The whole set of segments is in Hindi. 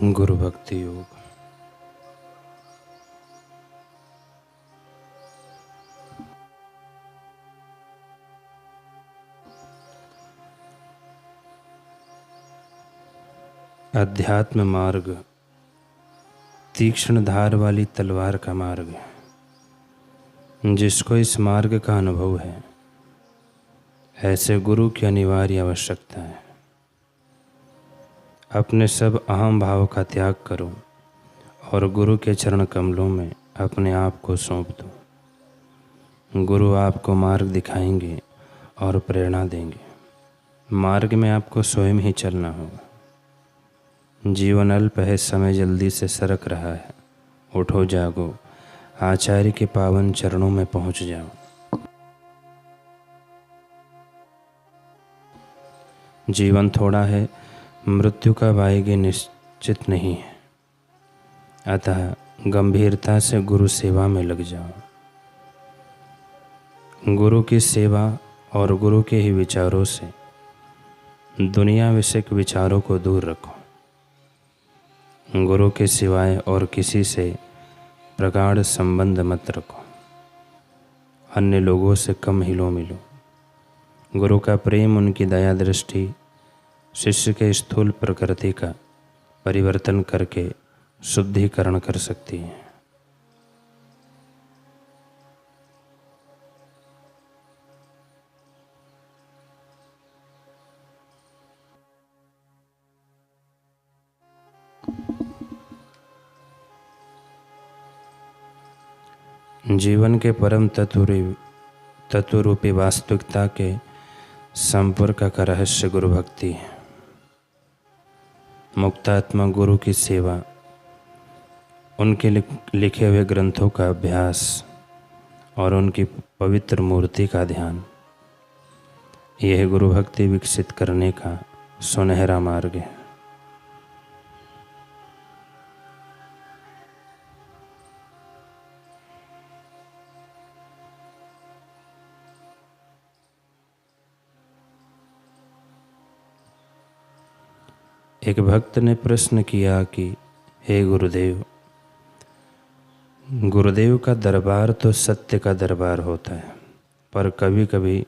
गुरु भक्ति योग। अध्यात्म मार्ग तीक्ष्ण धार वाली तलवार का मार्ग है। जिसको इस मार्ग का अनुभव है, ऐसे गुरु की अनिवार्य आवश्यकता है। अपने सब अहम भाव का त्याग करो और गुरु के चरण कमलों में अपने आप को सौंप दो। गुरु आपको मार्ग दिखाएंगे और प्रेरणा देंगे। मार्ग में आपको स्वयं ही चलना होगा। जीवन अल्प है, समय जल्दी से सरक रहा है। उठो जागो, आचार्य के पावन चरणों में पहुंच जाओ। जीवन थोड़ा है, मृत्यु कब आएगी निश्चित नहीं है। अतः गंभीरता से गुरु सेवा में लग जाओ। गुरु की सेवा और गुरु के ही विचारों से दुनिया विषयक विचारों को दूर रखो। गुरु के सिवाय और किसी से प्रगाढ़ संबंध मत रखो। अन्य लोगों से कम हिलो मिलो। गुरु का प्रेम, उनकी दया दृष्टि शिष्य के स्थूल प्रकृति का परिवर्तन करके शुद्धिकरण कर सकती है। जीवन के परम तत्व रूपी वास्तविकता के संपर्क का रहस्य गुरु भक्ति है। मुक्तात्मा गुरु की सेवा, उनके लिखे हुए ग्रंथों का अभ्यास और उनकी पवित्र मूर्ति का ध्यान, यह गुरु भक्ति विकसित करने का सुनहरा मार्ग है। एक भक्त ने प्रश्न किया कि हे गुरुदेव, गुरुदेव का दरबार तो सत्य का दरबार होता है, पर कभी कभी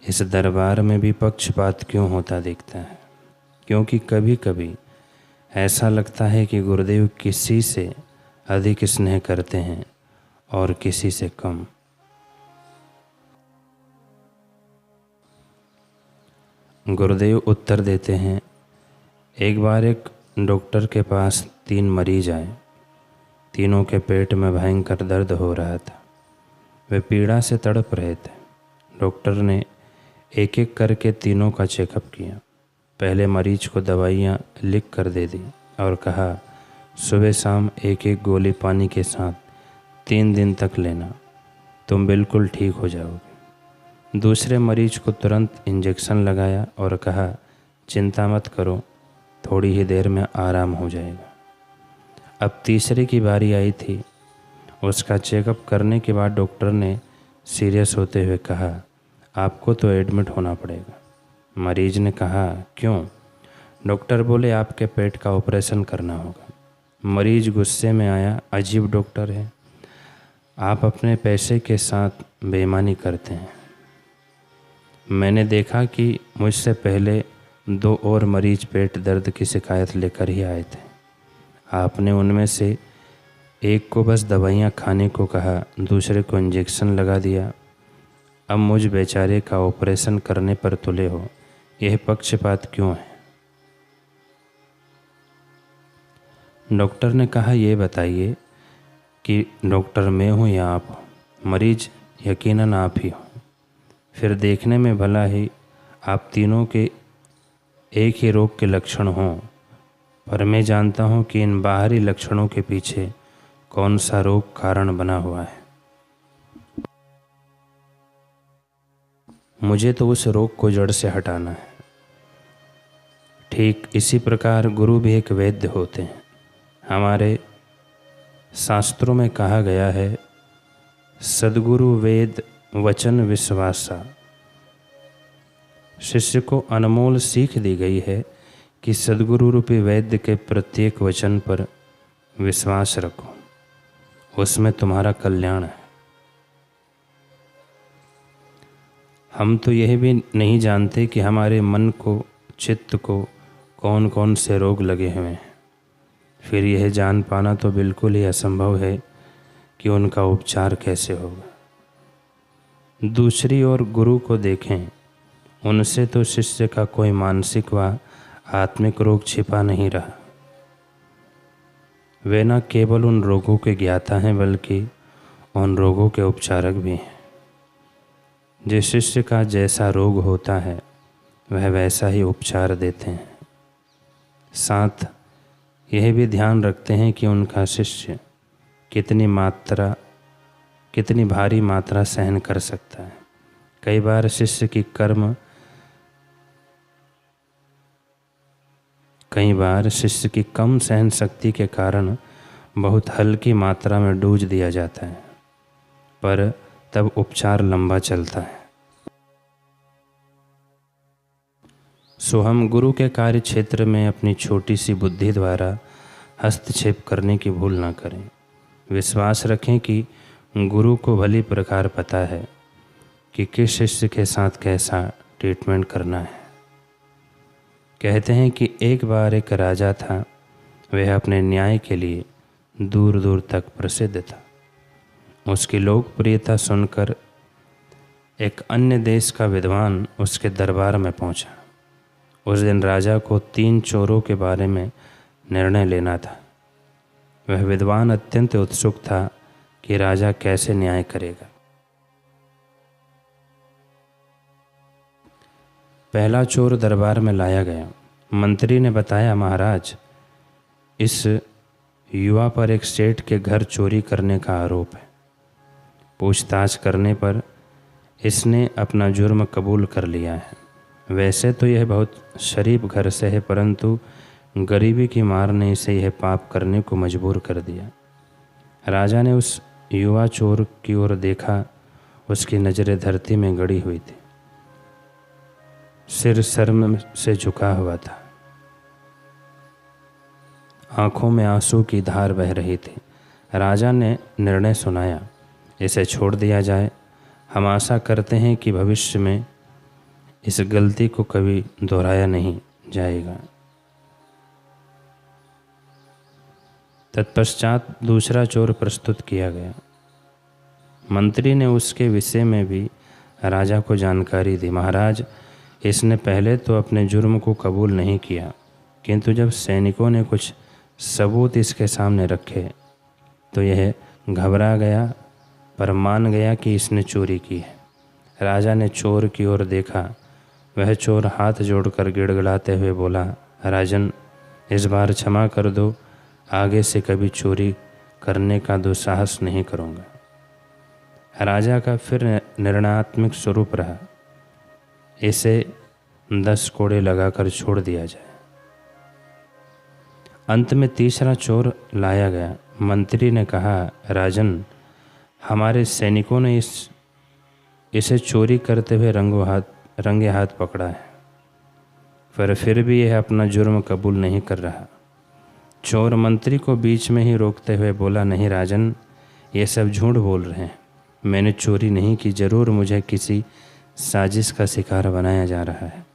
इस दरबार में भी पक्षपात क्यों होता दिखता है? क्योंकि कभी कभी ऐसा लगता है कि गुरुदेव किसी से अधिक स्नेह करते हैं और किसी से कम। गुरुदेव उत्तर देते हैं, एक बार एक डॉक्टर के पास 3 मरीज आए। तीनों के पेट में भयंकर दर्द हो रहा था। वे पीड़ा से तड़प रहे थे। डॉक्टर ने एक एक करके तीनों का चेकअप किया। पहले मरीज को दवाइयाँ लिख कर दे दी और कहा, सुबह शाम एक एक गोली पानी के साथ 3 दिन तक लेना, तुम बिल्कुल ठीक हो जाओगे। दूसरे मरीज को तुरंत इंजेक्शन लगाया और कहा, चिंता मत करो, थोड़ी ही देर में आराम हो जाएगा। अब तीसरे की बारी आई थी। उसका चेकअप करने के बाद डॉक्टर ने सीरियस होते हुए कहा, आपको तो एडमिट होना पड़ेगा। मरीज ने कहा, क्यों? डॉक्टर बोले, आपके पेट का ऑपरेशन करना होगा। मरीज गुस्से में आया, अजीब डॉक्टर है, आप अपने पैसे के साथ बेईमानी करते हैं। मैंने देखा कि मुझसे पहले 2 और मरीज पेट दर्द की शिकायत लेकर ही आए थे। आपने उनमें से एक को बस दवाइयाँ खाने को कहा, दूसरे को इंजेक्शन लगा दिया। अब मुझ बेचारे का ऑपरेशन करने पर तुले हो। यह पक्षपात क्यों है? डॉक्टर ने कहा, ये बताइए कि डॉक्टर मैं हूँ या आप हो? मरीज, यकीनन आप ही हो। फिर देखने में भला ही आप तीनों के एक ही रोग के लक्षण हों, पर मैं जानता हूँ कि इन बाहरी लक्षणों के पीछे कौन सा रोग कारण बना हुआ है। मुझे तो उस रोग को जड़ से हटाना है। ठीक इसी प्रकार गुरु भी एक वैद्य होते हैं। हमारे शास्त्रों में कहा गया है, सद्गुरु वेद वचन विश्वासा। शिष्य को अनमोल सीख दी गई है कि सद्गुरु रूपी वैद्य के प्रत्येक वचन पर विश्वास रखो, उसमें तुम्हारा कल्याण है। हम तो यह भी नहीं जानते कि हमारे मन को, चित्त को कौन कौन से रोग लगे हुए हैं। फिर यह जान पाना तो बिल्कुल ही असंभव है कि उनका उपचार कैसे होगा। दूसरी ओर गुरु को देखें, उनसे तो शिष्य का कोई मानसिक व आत्मिक रोग छिपा नहीं रहा। वे न केवल उन रोगों के ज्ञाता हैं बल्कि उन रोगों के उपचारक भी हैं। जिस शिष्य का जैसा रोग होता है वह वैसा ही उपचार देते हैं। साथ यह भी ध्यान रखते हैं कि उनका शिष्य कितनी भारी मात्रा सहन कर सकता है। कई बार शिष्य की कम सहन शक्ति के कारण बहुत हल्की मात्रा में डोज दिया जाता है, पर तब उपचार लंबा चलता है। सो हम गुरु के कार्य क्षेत्र में अपनी छोटी सी बुद्धि द्वारा हस्तक्षेप करने की भूल न करें। विश्वास रखें कि गुरु को भली प्रकार पता है कि किस शिष्य के साथ कैसा ट्रीटमेंट करना है। कहते हैं कि एक बार एक राजा था, वह अपने न्याय के लिए दूर दूर तक प्रसिद्ध था। उसकी लोकप्रियता सुनकर एक अन्य देश का विद्वान उसके दरबार में पहुंचा। उस दिन राजा को 3 चोरों के बारे में निर्णय लेना था। वह विद्वान अत्यंत उत्सुक था कि राजा कैसे न्याय करेगा। पहला चोर दरबार में लाया गया। मंत्री ने बताया, महाराज, इस युवा पर एक सेठ के घर चोरी करने का आरोप है। पूछताछ करने पर इसने अपना जुर्म कबूल कर लिया है। वैसे तो यह बहुत शरीफ घर से है, परंतु गरीबी की मार ने इसे यह पाप करने को मजबूर कर दिया। राजा ने उस युवा चोर की ओर देखा। उसकी नज़रें धरती में गड़ी हुई थी, सिर शर्म से झुका हुआ था, आंखों में आंसू की धार बह रही थी। राजा ने निर्णय सुनाया, इसे छोड़ दिया जाए। हम आशा करते हैं कि भविष्य में इस गलती को कभी दोहराया नहीं जाएगा। तत्पश्चात दूसरा चोर प्रस्तुत किया गया। मंत्री ने उसके विषय में भी राजा को जानकारी दी। महाराज, इसने पहले तो अपने जुर्म को कबूल नहीं किया, किंतु जब सैनिकों ने कुछ सबूत इसके सामने रखे तो यह घबरा गया, पर मान गया कि इसने चोरी की है। राजा ने चोर की ओर देखा। वह चोर हाथ जोड़कर गिड़गिड़ाते हुए बोला, राजन, इस बार क्षमा कर दो, आगे से कभी चोरी करने का दुस्साहस नहीं करूँगा। राजा का फिर निर्णयात्मक स्वरूप रहा, इसे 10 कोड़े लगाकर छोड़ दिया जाए। अंत में तीसरा चोर लाया गया। मंत्री ने कहा, राजन, हमारे सैनिकों ने इसे चोरी करते हुए रंगे हाथ पकड़ा है, पर फिर भी यह अपना जुर्म कबूल नहीं कर रहा। चोर मंत्री को बीच में ही रोकते हुए बोला, नहीं राजन, ये सब झूठ बोल रहे हैं। मैंने चोरी नहीं की। जरूर मुझे किसी साजिश का शिकार बनाया जा रहा है।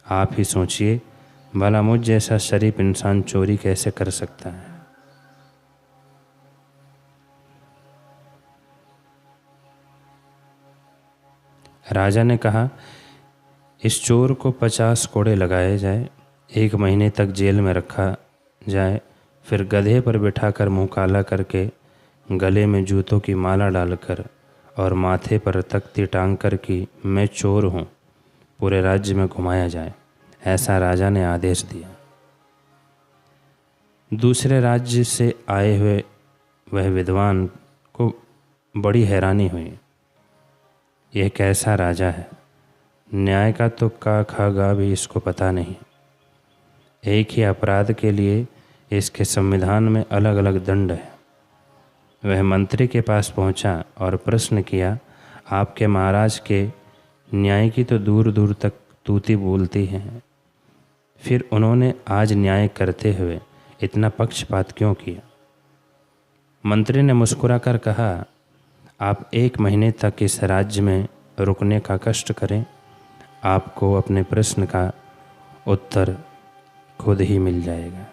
आप ही सोचिए, भला मुझ जैसा शरीफ इंसान चोरी कैसे कर सकता है। राजा ने कहा, इस चोर को 50 कोड़े लगाए जाए, 1 महीने तक जेल में रखा जाए, फिर गधे पर बिठाकर मुँह काला करके, गले में जूतों की माला डालकर और माथे पर तख्ती टांग कर कि मैं चोर हूँ, पूरे राज्य में घुमाया जाए। ऐसा राजा ने आदेश दिया। दूसरे राज्य से आए हुए वह विद्वान को बड़ी हैरानी हुई। यह कैसा राजा है, न्याय का तो का खा गा भी इसको पता नहीं। एक ही अपराध के लिए इसके संविधान में अलग अलग दंड है। वह मंत्री के पास पहुंचा और प्रश्न किया, आपके महाराज के न्याय की तो दूर दूर तक तूती बोलती है, फिर उन्होंने आज न्याय करते हुए इतना पक्षपात क्यों किया? मंत्री ने मुस्कुराकर कहा, आप 1 महीने तक इस राज्य में रुकने का कष्ट करें, आपको अपने प्रश्न का उत्तर खुद ही मिल जाएगा।